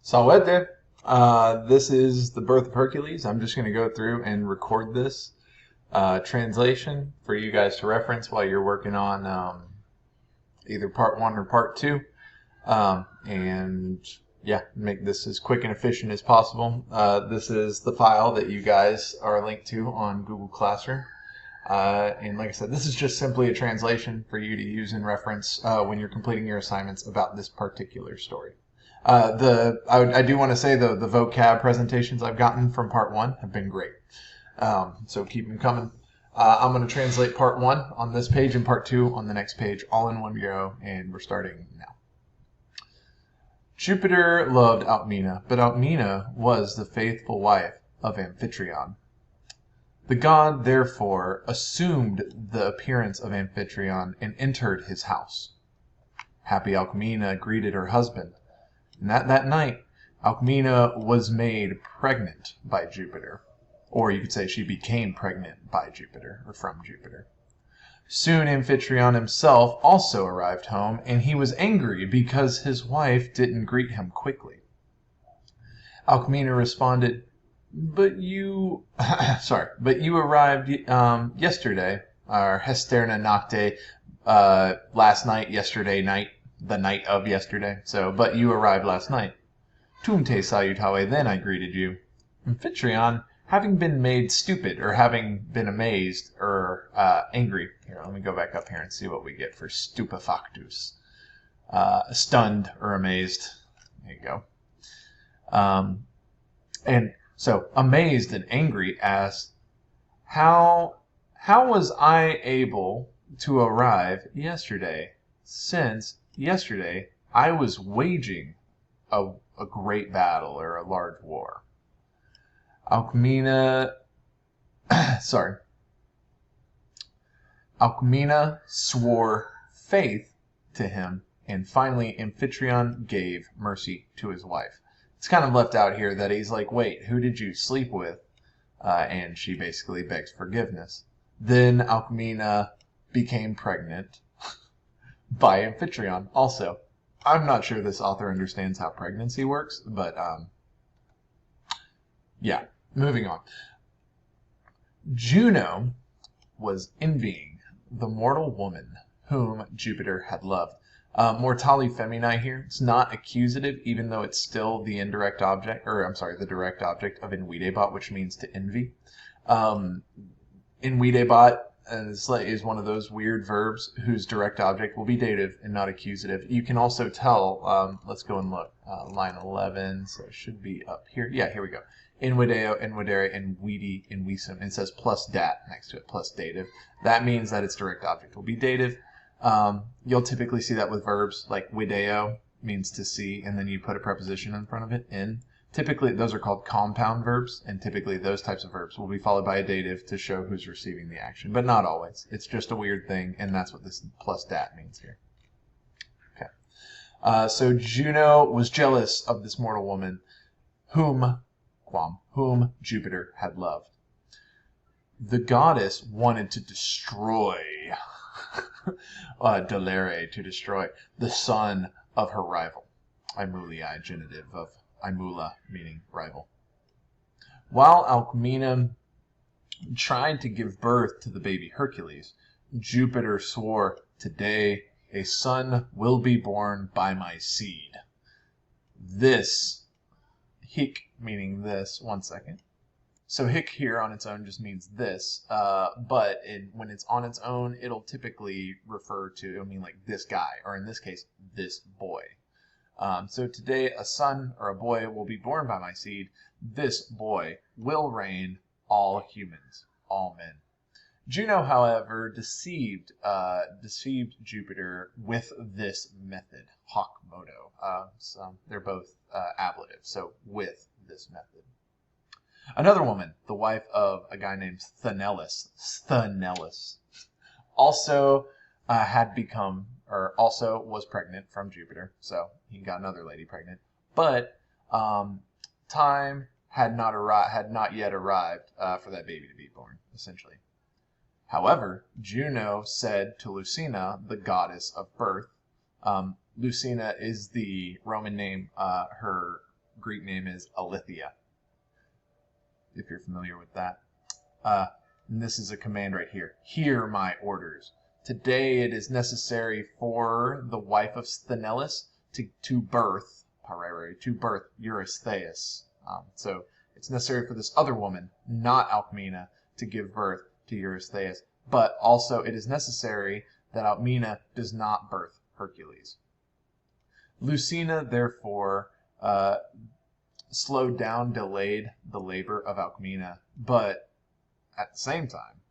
Salvete. This is the birth of Hercules. I'm just going to go through and record this translation for you guys to reference while you're working on either part one or part two. And yeah, make this as quick and efficient as possible. This is the file that you guys are linked to on Google Classroom. And like I said, this is just simply a translation for you to use and reference when you're completing your assignments about this particular story. I do want to say the vocab presentations I've gotten from part one have been great. So keep them coming. I'm going to translate part one on this page and part two on the next page, all in one go, and we're starting now. Jupiter loved Alcmena, but Alcmena was the faithful wife of Amphitryon. The god, therefore, assumed the appearance of Amphitryon and entered his house. Happy Alcmena greeted her husband, and that night, Alcmena was made pregnant by Jupiter. Or you could say she became pregnant by Jupiter, or from Jupiter. Soon Amphitryon himself also arrived home, and he was angry because his wife didn't greet him quickly. Alcmena responded, But you arrived yesterday, or Hesterna Nocte, last night, yesterday night, the night of yesterday. So, but you arrived last night. Tumte salutave, then I greeted you. Amphitryon, having been made stupid, or having been amazed, or angry. Here, let me go back up here and see what we get for stupefactus. Stunned or amazed. There you go. And so, amazed and angry asked, How was I able to arrive yesterday, since yesterday I was waging a great battle or a large war? Alcmena swore faith to him, and finally Amphitryon gave mercy to his wife. It's kind of left out here that he's like, wait, who did you sleep with? And she basically begs forgiveness. Then Alcmena became pregnant by Amphitryon. Also, I'm not sure this author understands how pregnancy works, but yeah, moving on. Juno was envying the mortal woman whom Jupiter had loved. Mortali feminae here. It's not accusative, even though it's still the indirect object, the direct object of invidebot, which means to envy. Invidebot is one of those weird verbs whose direct object will be dative and not accusative. You can also tell, let's go and look, line 11, so it should be up here. Yeah, here we go. Invideo, invidere, invidi, invisum. It says plus dat next to it, plus dative. That means that its direct object will be dative. You'll typically see that with verbs like video means to see, and then you put a preposition in front of it, in. Typically, those are called compound verbs, and typically those types of verbs will be followed by a dative to show who's receiving the action, but not always. It's just a weird thing, and that's what this plus dat means here. Okay. So Juno was jealous of this mortal woman, whom Jupiter had loved. The goddess wanted to destroy, delere, to destroy, the son of her rival. Imulii, genitive of Imula, meaning rival. While Alcmena tried to give birth to the baby Hercules, Jupiter swore, Today a son will be born by my seed. This, hic meaning this, one second. So hic here on its own just means this, but when it's on its own, it'll typically refer to, it'll mean like this guy, or in this case, this boy. So today a son or a boy will be born by my seed. This boy will reign all humans, all men. Juno, however, deceived Jupiter with this method, hoc modo. So they're both ablative, so with this method. Another woman, the wife of a guy named Sthenelus, also also was pregnant from Jupiter, so he got another lady pregnant. But time had not yet arrived for that baby to be born, essentially. However, Juno said to Lucina, the goddess of birth, Lucina is the Roman name. Her Greek name is Aletheia, if you're familiar with that. And this is a command right here. Hear my orders. Today it is necessary for the wife of Sthenelus to birth Eurystheus. So it's necessary for this other woman, not Alcmena, to give birth to Eurystheus. But also it is necessary that Alcmena does not birth Hercules. Lucina, therefore, slowed down, delayed the labor of Alcmena, but at the same time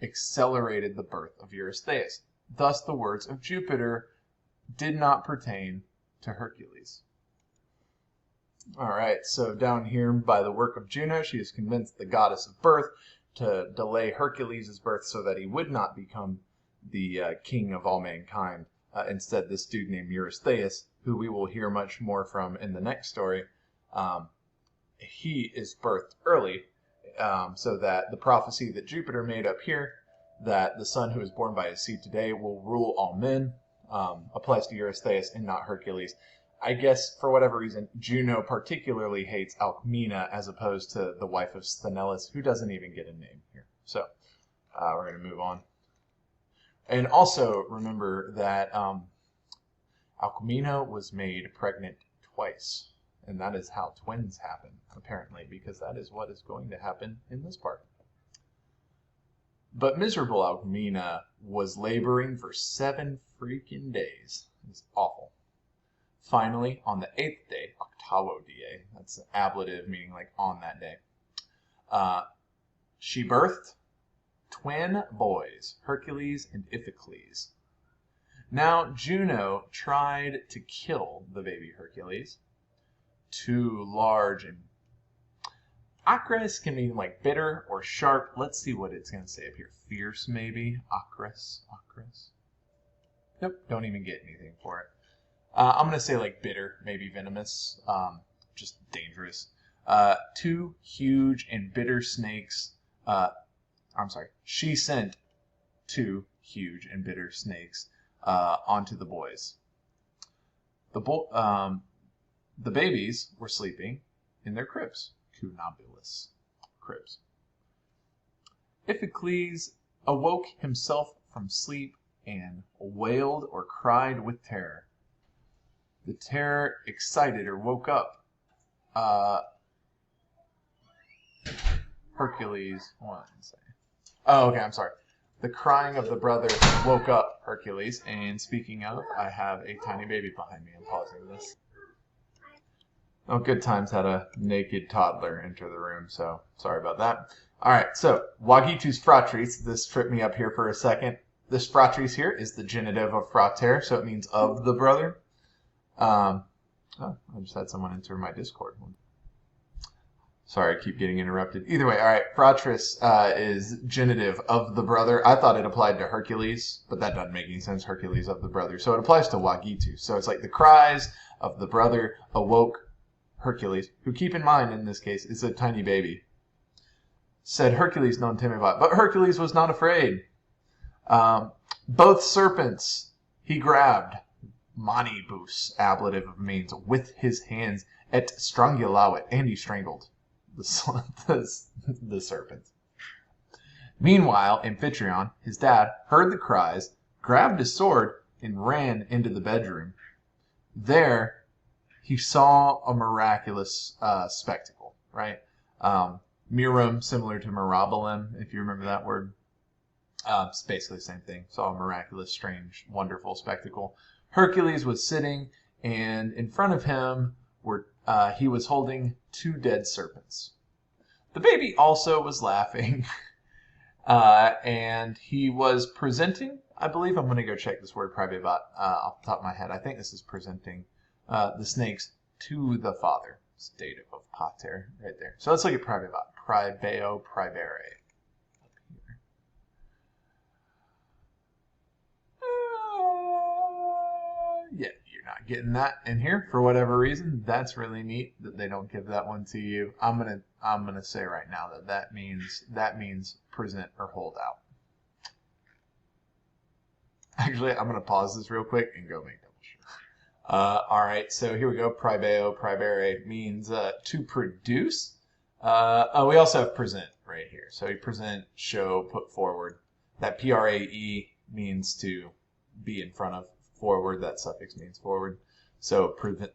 accelerated the birth of Eurystheus. Thus the words of Jupiter did not pertain to Hercules. All right, so down here, by the work of Juno, she has convinced the goddess of birth to delay Hercules' birth so that he would not become the king of all mankind. Instead, this dude named Eurystheus, who we will hear much more from in the next story, he is birthed early, so that the prophecy that Jupiter made up here, that the son who is born by his seed today will rule all men, applies to Eurystheus and not Hercules. I guess, for whatever reason, Juno particularly hates Alcmena as opposed to the wife of Sthenelus, who doesn't even get a name here. So, we're going to move on. And also, remember that Alcmena was made pregnant twice. And that is how twins happen, apparently, because that is what is going to happen in this part. But miserable Alcmena was laboring for 7 freaking days. It's awful. Finally, on the 8th day, octavo die, that's an ablative meaning like on that day, she birthed twin boys, Hercules and Iphicles. Now Juno tried to kill the baby Hercules. Too large and acris can mean like bitter or sharp. Let's see what it's going to say up here. Fierce, maybe. Acris. Nope, don't even get anything for it. I'm going to say like bitter, maybe venomous, just dangerous. 2 huge and bitter snakes. She sent 2 huge and bitter snakes onto the boys. The babies were sleeping in their cribs, cunabulus cribs. Iphicles awoke himself from sleep and wailed or cried with terror. The terror excited or woke up Hercules. The crying of the brother woke up Hercules. And speaking of, I have a tiny baby behind me. I'm pausing this. Oh, Good Times had a naked toddler enter the room, so sorry about that. All right, so Wagitus fratris. This tripped me up here for a second. This fratris here is the genitive of frater, so it means of the brother. I just had someone enter my Discord. Sorry, I keep getting interrupted. Either way, all right, fratris is genitive of the brother. I thought it applied to Hercules, but that doesn't make any sense. Hercules of the brother. So it applies to Wagitus. So it's like the cries of the brother awoke Hercules, who, keep in mind in this case, is a tiny baby. Said Hercules non temebat, but Hercules was not afraid. Both serpents he grabbed, manibus, ablative of means, with his hands, et strangulavit, and he strangled the serpent. Meanwhile, Amphitryon, his dad, heard the cries, grabbed his sword, and ran into the bedroom. There, he saw a miraculous spectacle, right? Mirum, similar to mirabilem, if you remember that word. It's basically the same thing. Saw a miraculous, strange, wonderful spectacle. Hercules was sitting, and in front of him he was holding 2 dead serpents. The baby also was laughing, and he was presenting, I believe, I'm going to go check this word probably about off the top of my head. I think this is presenting the snakes to the father. It's dative of pater right there. So let's look at probably about pribeo, privere. Yeah, you're not getting that in here for whatever reason. That's really neat that they don't give that one to you. I'm gonna say right now that means present or hold out. Actually, I'm gonna pause this real quick and go make double sure. All right, so here we go. Pribeo, pribere means to produce. Oh, we also have present right here. So you present, show, put forward. That prae means to be in front of. Forward, that suffix means forward. So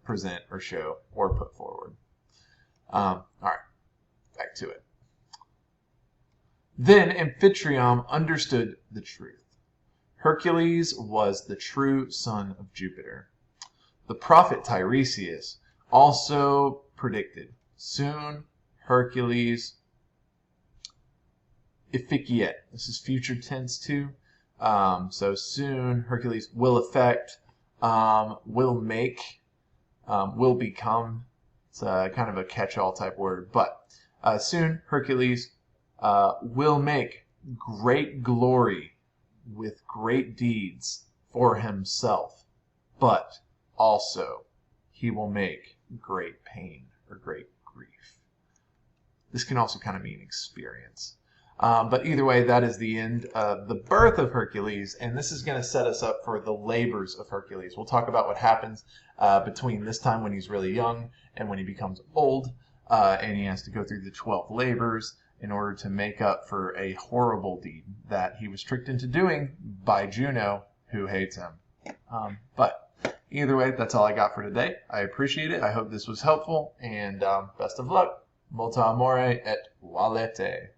present or show or put forward. All right, back to it. Then Amphitryon understood the truth. Hercules was the true son of Jupiter. The prophet Tiresias also predicted, soon Hercules efficiet. This is future tense too. So soon Hercules will effect, will make, will become. It's kind of a catch-all type word. But soon Hercules will make great glory with great deeds for himself. But also, he will make great pain or great grief. This can also kind of mean experience. But either way, that is the end of the birth of Hercules, and this is going to set us up for the labors of Hercules. We'll talk about what happens between this time when he's really young and when he becomes old, and he has to go through the 12 labors in order to make up for a horrible deed that he was tricked into doing by Juno, who hates him. But either way, that's all I got for today. I appreciate it. I hope this was helpful, and best of luck. Molto amore et valete.